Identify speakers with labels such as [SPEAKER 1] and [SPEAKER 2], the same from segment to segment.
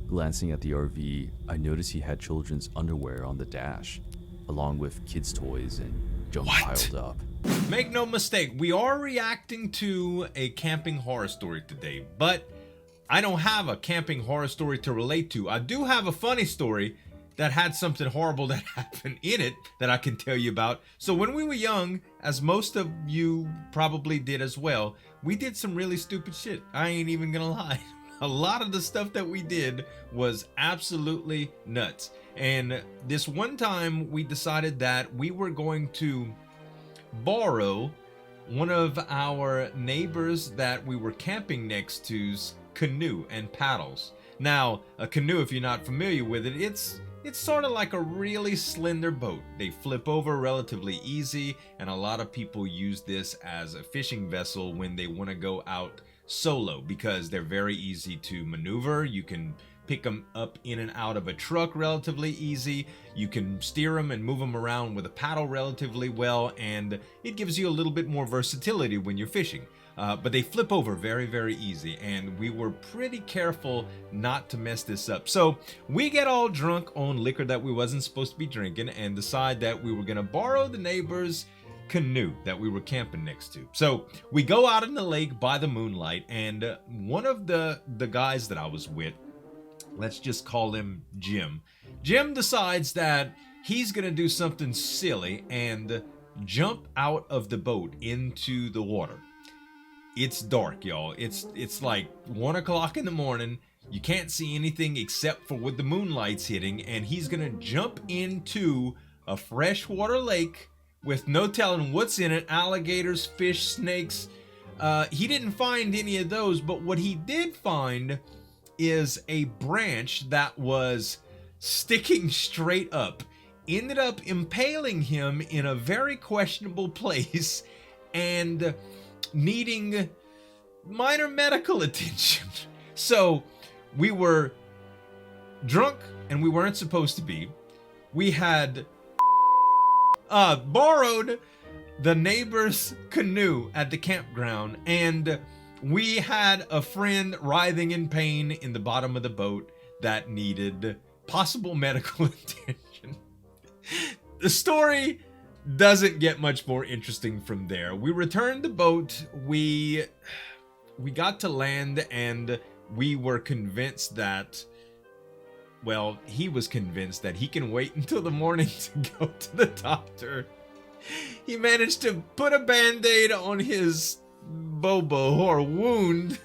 [SPEAKER 1] Glancing at the RV, I noticed he had children's underwear on the dash, along with kids' toys and junk piled up.
[SPEAKER 2] Make no mistake, we are reacting to a camping horror story today, but I don't have a camping horror story to relate to. I do have a funny story that had something horrible that happened in it that I can tell you about. So when we were young, as most of you probably did as well, we did some really stupid shit. I ain't even gonna lie. A lot of the stuff that we did was absolutely nuts. And this one time we decided that we were going to borrow one of our neighbors that we were camping next to's canoe and paddles. Now, a canoe, if you're not familiar with it, it's sort of like a really slender boat. They flip over relatively easy, and a lot of people use this as a fishing vessel when they want to go out solo because they're very easy to maneuver. You can pick them up in and out of a truck relatively easy. You can steer them and move them around with a paddle relatively well, and it gives you a little bit more versatility when you're fishing. But they flip over very, very easy, and we were pretty careful not to mess this up. So we get all drunk on liquor that we wasn't supposed to be drinking and decide that we were gonna borrow the neighbor's canoe that we were camping next to. So we go out in the lake by the moonlight, and one of the guys that I was with, let's just call him Jim. Jim decides that he's gonna do something silly and jump out of the boat into the water. It's dark, y'all. It's like 1 o'clock in the morning. You can't see anything except for with the moonlight's hitting, and he's gonna jump into a freshwater lake with no telling what's in it. Alligators, fish, snakes. He didn't find any of those, but what he did find is a branch that was sticking straight up. Ended up impaling him in a very questionable place and needing minor medical attention. So we were drunk and we weren't supposed to be. We had borrowed the neighbor's canoe at the campground, and we had a friend writhing in pain in the bottom of the boat that needed possible medical attention. The story doesn't get much more interesting from there. We returned the boat, we got to land, and we were convinced that, well, he was convinced that he can wait until the morning to go to the doctor. He managed to put a band-aid on his bobo or wound,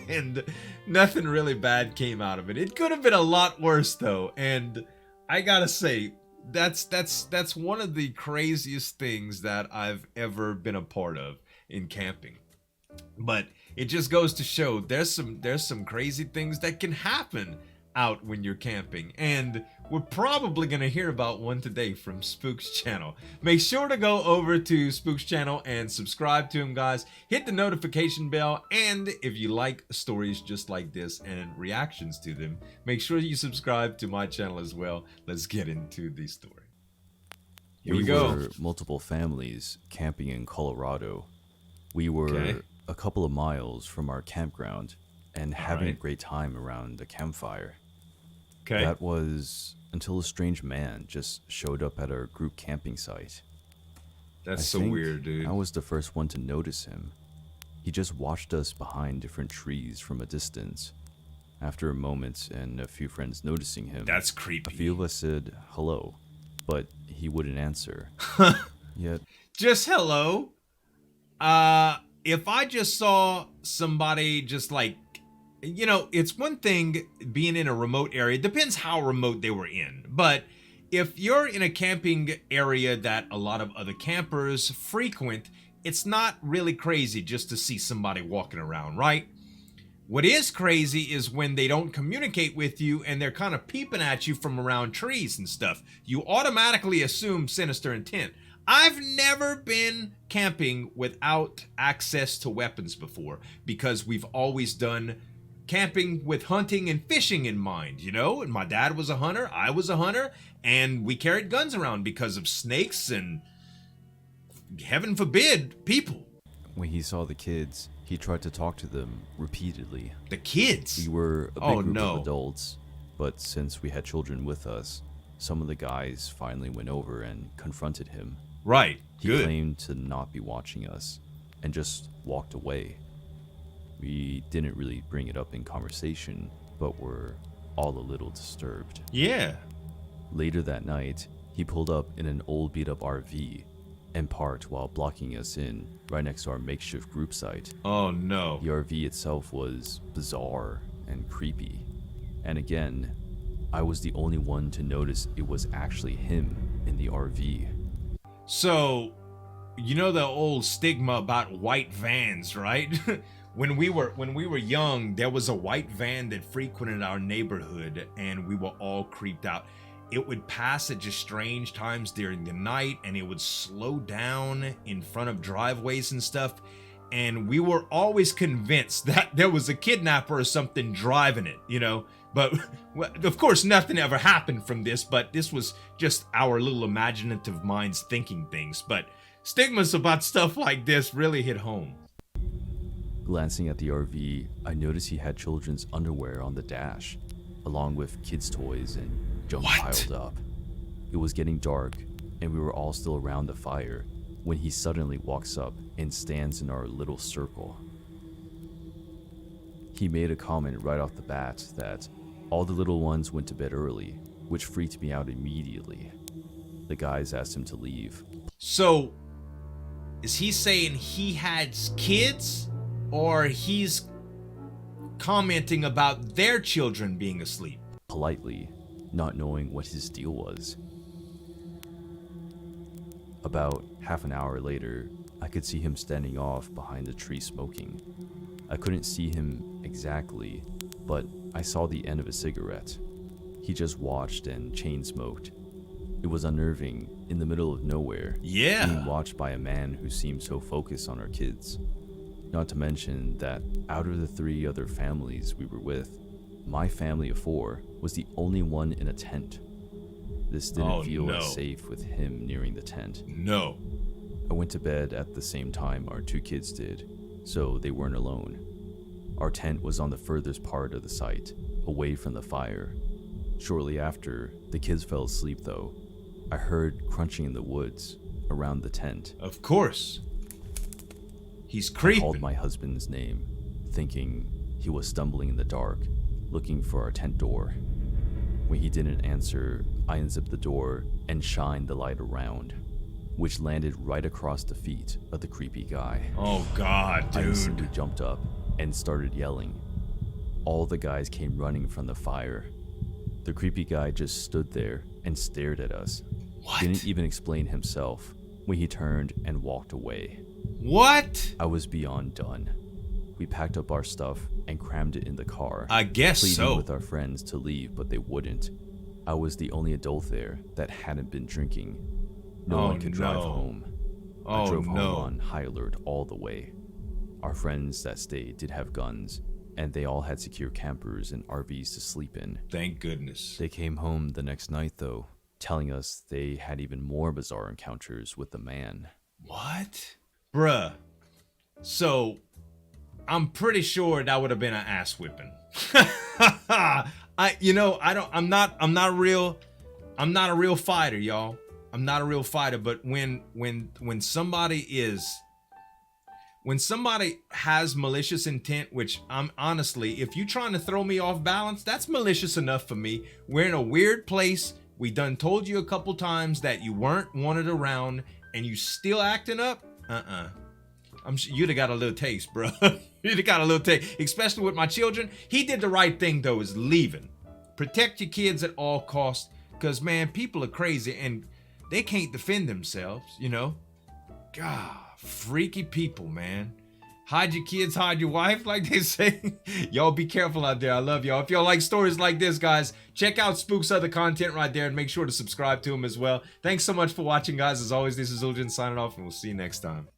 [SPEAKER 2] and nothing really bad came out of it. It could have been a lot worse though, and I gotta say, that's one of the craziest things that I've ever been a part of in camping. But it just goes to show there's some crazy things that can happen out when you're camping, and we're probably gonna hear about one today from Spook's channel. Make sure to go over to Spook's channel and subscribe to him, guys. Hit the notification bell, and if you like stories just like this and reactions to them, make sure you subscribe to my channel as well. Let's get into the story. Here we go.
[SPEAKER 1] Were multiple families camping in Colorado. We were a couple of miles from our campground and having a great time around the campfire. That was until a strange man just showed up at our group camping site.
[SPEAKER 2] That's so weird, dude.
[SPEAKER 1] I was the first one to notice him. He just watched us behind different trees from a distance. After a moment and a few friends noticing him,
[SPEAKER 2] that's creepy.
[SPEAKER 1] A few of us said hello, but he wouldn't answer. Yet,
[SPEAKER 2] just hello? If I just saw somebody just like, you know, it's one thing being in a remote area. It depends how remote they were in. But if you're in a camping area that a lot of other campers frequent, it's not really crazy just to see somebody walking around, right? What is crazy is when they don't communicate with you and they're kind of peeping at you from around trees and stuff. You automatically assume sinister intent. I've never been camping without access to weapons before because we've always done camping with hunting and fishing in mind, you know? And my dad was a hunter, I was a hunter, and we carried guns around because of snakes and, heaven forbid, people.
[SPEAKER 1] When he saw the kids, he tried to talk to them repeatedly.
[SPEAKER 2] The kids?
[SPEAKER 1] We were a big group of adults, but since we had children with us, some of the guys finally went over and confronted him.
[SPEAKER 2] Right,
[SPEAKER 1] He claimed to not be watching us and just walked away. We didn't really bring it up in conversation, but were all a little disturbed.
[SPEAKER 2] Yeah.
[SPEAKER 1] Later that night, he pulled up in an old beat-up RV and parked while blocking us in right next to our makeshift group site.
[SPEAKER 2] Oh no.
[SPEAKER 1] The RV itself was bizarre and creepy. And again, I was the only one to notice it was actually him in the RV.
[SPEAKER 2] So, you know the old stigma about white vans, right? When we were young, there was a white van that frequented our neighborhood, and we were all creeped out. It would pass at just strange times during the night, and it would slow down in front of driveways and stuff. And we were always convinced that there was a kidnapper or something driving it, you know? But of course, nothing ever happened from this, but this was just our little imaginative minds thinking things. But stigmas about stuff like this really hit home.
[SPEAKER 1] Glancing at the RV, I noticed he had children's underwear on the dash, along with kids' toys and junk piled up. It was getting dark, and we were all still around the fire when he suddenly walks up and stands in our little circle. He made a comment right off the bat that all the little ones went to bed early, which freaked me out immediately. The guys asked him to leave.
[SPEAKER 2] So, is he saying he had kids? Or he's commenting about their children being asleep?
[SPEAKER 1] Politely, not knowing what his deal was. About half an hour later, I could see him standing off behind the tree smoking. I couldn't see him exactly, but I saw the end of a cigarette. He just watched and chain smoked. It was unnerving, in the middle of nowhere, being watched by a man who seemed so focused on our kids. Not to mention that out of the 3 other families we were with, my family of 4 was the only one in a tent. This didn't feel as safe with him nearing the tent.
[SPEAKER 2] No.
[SPEAKER 1] I went to bed at the same time our 2 kids did, so they weren't alone. Our tent was on the furthest part of the site, away from the fire. Shortly after, the kids fell asleep though. I heard crunching in the woods around the tent.
[SPEAKER 2] Of course. He's creeping.
[SPEAKER 1] I called my husband's name, thinking he was stumbling in the dark, looking for our tent door. When he didn't answer, I unzipped the door and shined the light around, which landed right across the feet of the creepy guy.
[SPEAKER 2] Oh God, dude.
[SPEAKER 1] I instantly jumped up and started yelling. All the guys came running from the fire. The creepy guy just stood there and stared at us.
[SPEAKER 2] What?
[SPEAKER 1] Didn't even explain himself when he turned and walked away.
[SPEAKER 2] What?
[SPEAKER 1] I was beyond done. We packed up our stuff and crammed it in the car.
[SPEAKER 2] I guess
[SPEAKER 1] pleading
[SPEAKER 2] so.
[SPEAKER 1] with our friends to leave, but they wouldn't. I was the only adult there that hadn't been drinking. No one could drive home. I drove home on high alert all the way. Our friends that stayed did have guns, and they all had secure campers and RVs to sleep in.
[SPEAKER 2] Thank goodness.
[SPEAKER 1] They came home the next night, though, telling us they had even more bizarre encounters with the man.
[SPEAKER 2] What? Bruh. So, I'm pretty sure that would have been an ass whipping. I'm not a real fighter, y'all. I'm not a real fighter, but when somebody has malicious intent, which I'm honestly, if you're trying to throw me off balance, that's malicious enough for me. We're in a weird place. We done told you a couple times that you weren't wanted around, and you still acting up? You'd have got a little taste, bro. You'd have got a little taste, especially with my children. He did the right thing, though, is leaving. Protect your kids at all costs, because, man, people are crazy, and they can't defend themselves, you know? God, freaky people, man. Hide your kids, hide your wife, like they say. Y'all be careful out there. I love y'all. If y'all like stories like this, guys, check out Spook's other content right there and make sure to subscribe to him as well. Thanks so much for watching, guys. As always, this is Zueljin signing off, and we'll see you next time.